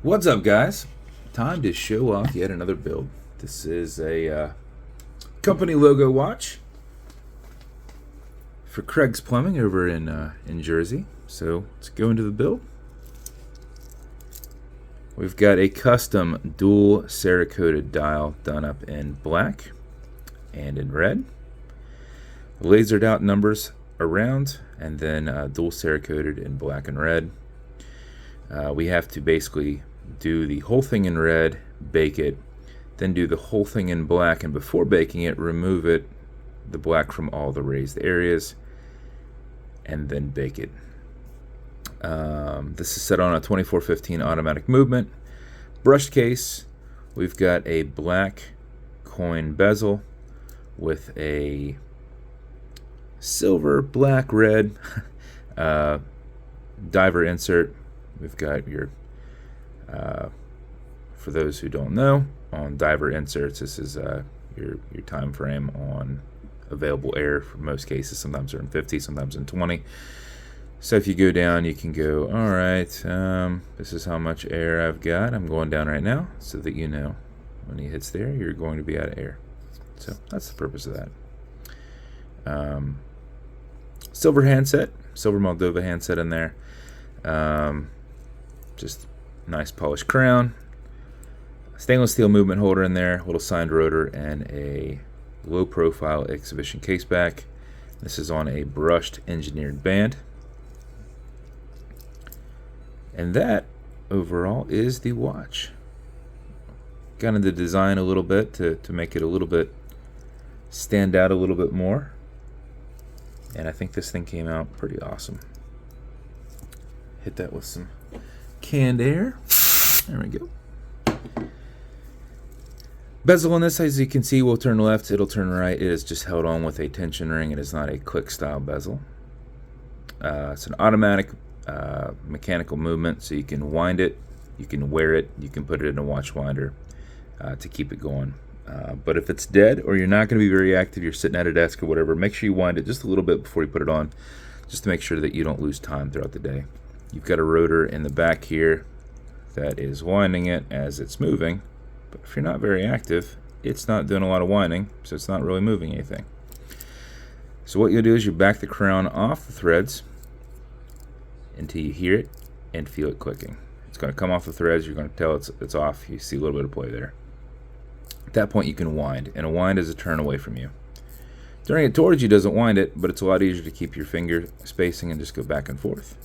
What's up, guys? Time to show off yet another build. This is a company logo watch for Craig's Plumbing over in Jersey. So let's go into the build. We've got a custom dual cerakoted dial done up in black and in red. Lasered out numbers around, and then dual cerakoted in black and red. We have to basically do the whole thing in red, bake it, then do the whole thing in black, and before baking it, remove the black from all the raised areas, and then bake it. This is set on a 2415 automatic movement. Brushed case, we've got a black coin bezel with a silver, black, red diver insert. We've got your, for those who don't know, on diver inserts, this is your time frame on available air for most cases. Sometimes they're in 50, sometimes in 20. So if you go down, you can go, all right, this is how much air I've got. I'm going down right now so that you know when he hits there, you're going to be out of air. So that's the purpose of that. Silver handset, silver Moldova handset in there. Just nice polished crown. Stainless steel movement holder in there, little signed rotor, and a low profile exhibition caseback. This is on a brushed engineered band. And that overall is the watch. Got into design a little bit to make it a little bit stand out a little bit more. And I think this thing came out pretty awesome. Hit that with some canned air. There we go. Bezel on this, as you can see, will turn left, it'll turn right. It is just held on with a tension ring. It is not a click style bezel. It's an automatic mechanical movement, so you can wind it, you can wear it, you can put it in a watch winder to keep it going. But if it's dead or you're not going to be very active, you're sitting at a desk or whatever, make sure you wind it just a little bit before you put it on, just to make sure that you don't lose time throughout the day. You've got a rotor in the back here that is winding it as it's moving, but if you're not very active, it's not doing a lot of winding, so it's not really moving anything. So what you'll do is you back the crown off the threads until you hear it and feel it clicking. It's going to come off the threads, you're going to tell it's off, you see a little bit of play there. At that point you can wind, and a wind is a turn away from you. Turning it towards you doesn't wind it, but it's a lot easier to keep your finger spacing and just go back and forth.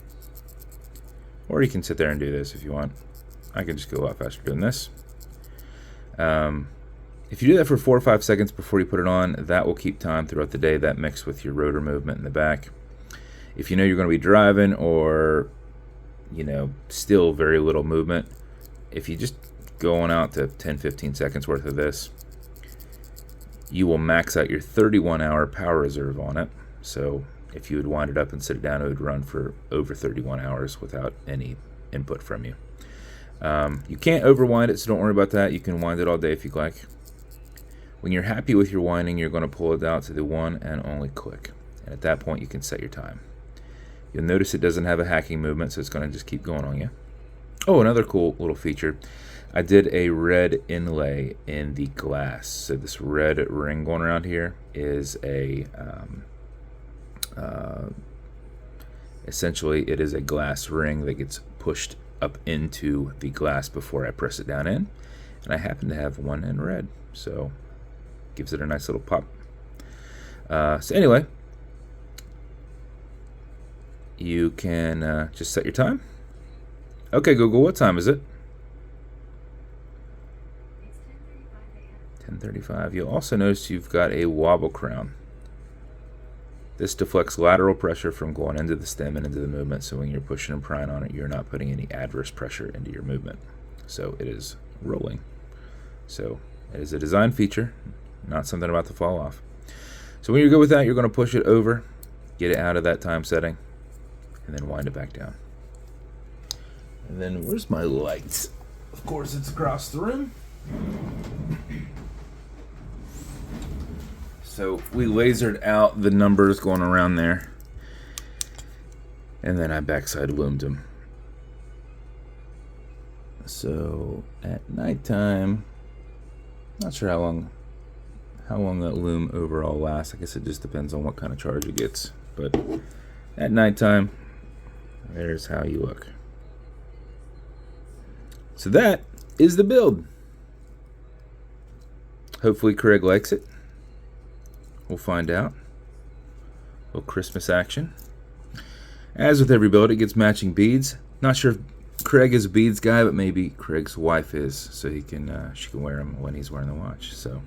Or you can sit there and do this if you want. I can just go a lot faster doing this. If you do that for 4 or 5 seconds before you put it on, that will keep time throughout the day, that mixed with your rotor movement in the back. If you know you're going to be driving or, you know, still very little movement, if you just go on out to 10-15 seconds worth of this, you will max out your 31-hour power reserve on it. So if you would wind it up and sit it down, it would run for over 31 hours without any input from you. You can't overwind it, so don't worry about that. You can wind it all day if you'd like. When you're happy with your winding, you're going to pull it out to the one and only click. And at that point, you can set your time. You'll notice it doesn't have a hacking movement, so it's going to just keep going on you. Oh, another cool little feature. I did a red inlay in the glass. So this red ring going around here is a essentially it is a glass ring that gets pushed up into the glass before I press it down in, and I happen to have one in red, so gives it a nice little pop. So anyway, you can just set your time. Okay, Google, what time is it? 10:35. You'll also notice you've got a wobble crown. This deflects lateral pressure from going into the stem and into the movement, so when you're pushing and prying on it, you're not putting any adverse pressure into your movement. So it is rolling. So it is a design feature, not something about to fall off. So when you're good with that, you're going to push it over, get it out of that time setting, and then wind it back down. And then where's my lights? Of course, it's across the room. So we lasered out the numbers going around there, and then I backside loomed them. So at nighttime, not sure how long that lume overall lasts. I guess it just depends on what kind of charge it gets. But at nighttime, there's how you look. So that is the build. Hopefully Craig likes it. We'll find out. A little Christmas action. As with every build, it gets matching beads. Not sure if Craig is a beads guy, but maybe Craig's wife is, so she can wear them when he's wearing the watch. So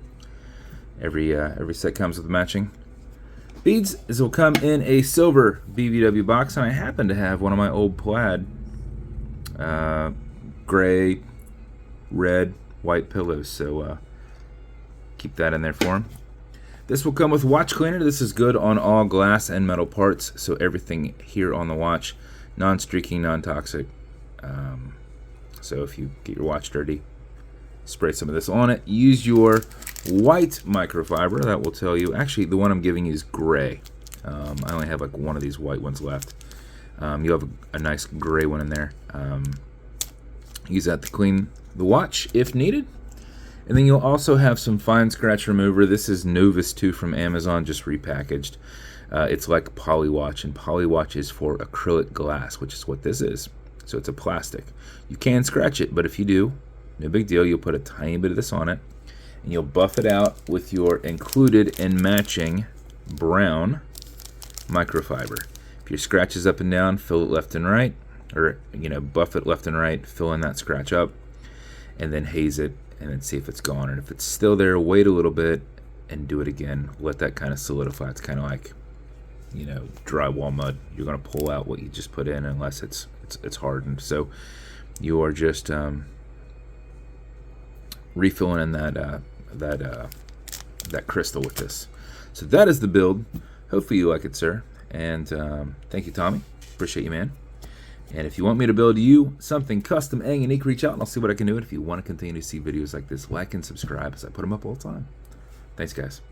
every set comes with matching beads. This will come in a silver BBW box, and I happen to have one of my old plaid gray, red, white pillows, so keep that in there for him. This will come with watch cleaner. This is good on all glass and metal parts, so everything here on the watch, non-streaking, non-toxic. So if you get your watch dirty, spray some of this on it. Use your white microfiber. That will tell you. Actually, the one I'm giving you is gray. I only have like one of these white ones left. You have a nice gray one in there. Use that to clean the watch if needed. And then you'll also have some fine scratch remover. This is Novus 2 from Amazon, just repackaged. It's like Polywatch, and Polywatch is for acrylic glass, which is what this is. So it's a plastic. You can scratch it, but if you do, no big deal. You'll put a tiny bit of this on it, and you'll buff it out with your included and matching brown microfiber. If your scratch is up and down, fill it left and right, or buff it left and right, fill in that scratch up, and then haze it, and then see if it's gone. And if it's still there, wait a little bit and do it again. Let that kind of solidify. It's kind of like drywall mud. You're going to pull out what you just put in unless it's hardened. So you are just refilling in that crystal with this. So that is the build. Hopefully you like it, sir. And thank you, Tommy. Appreciate you, man. And if you want me to build you something custom and unique, reach out and I'll see what I can do. And if you want to continue to see videos like this, like and subscribe, as I put them up all the time. Thanks, guys.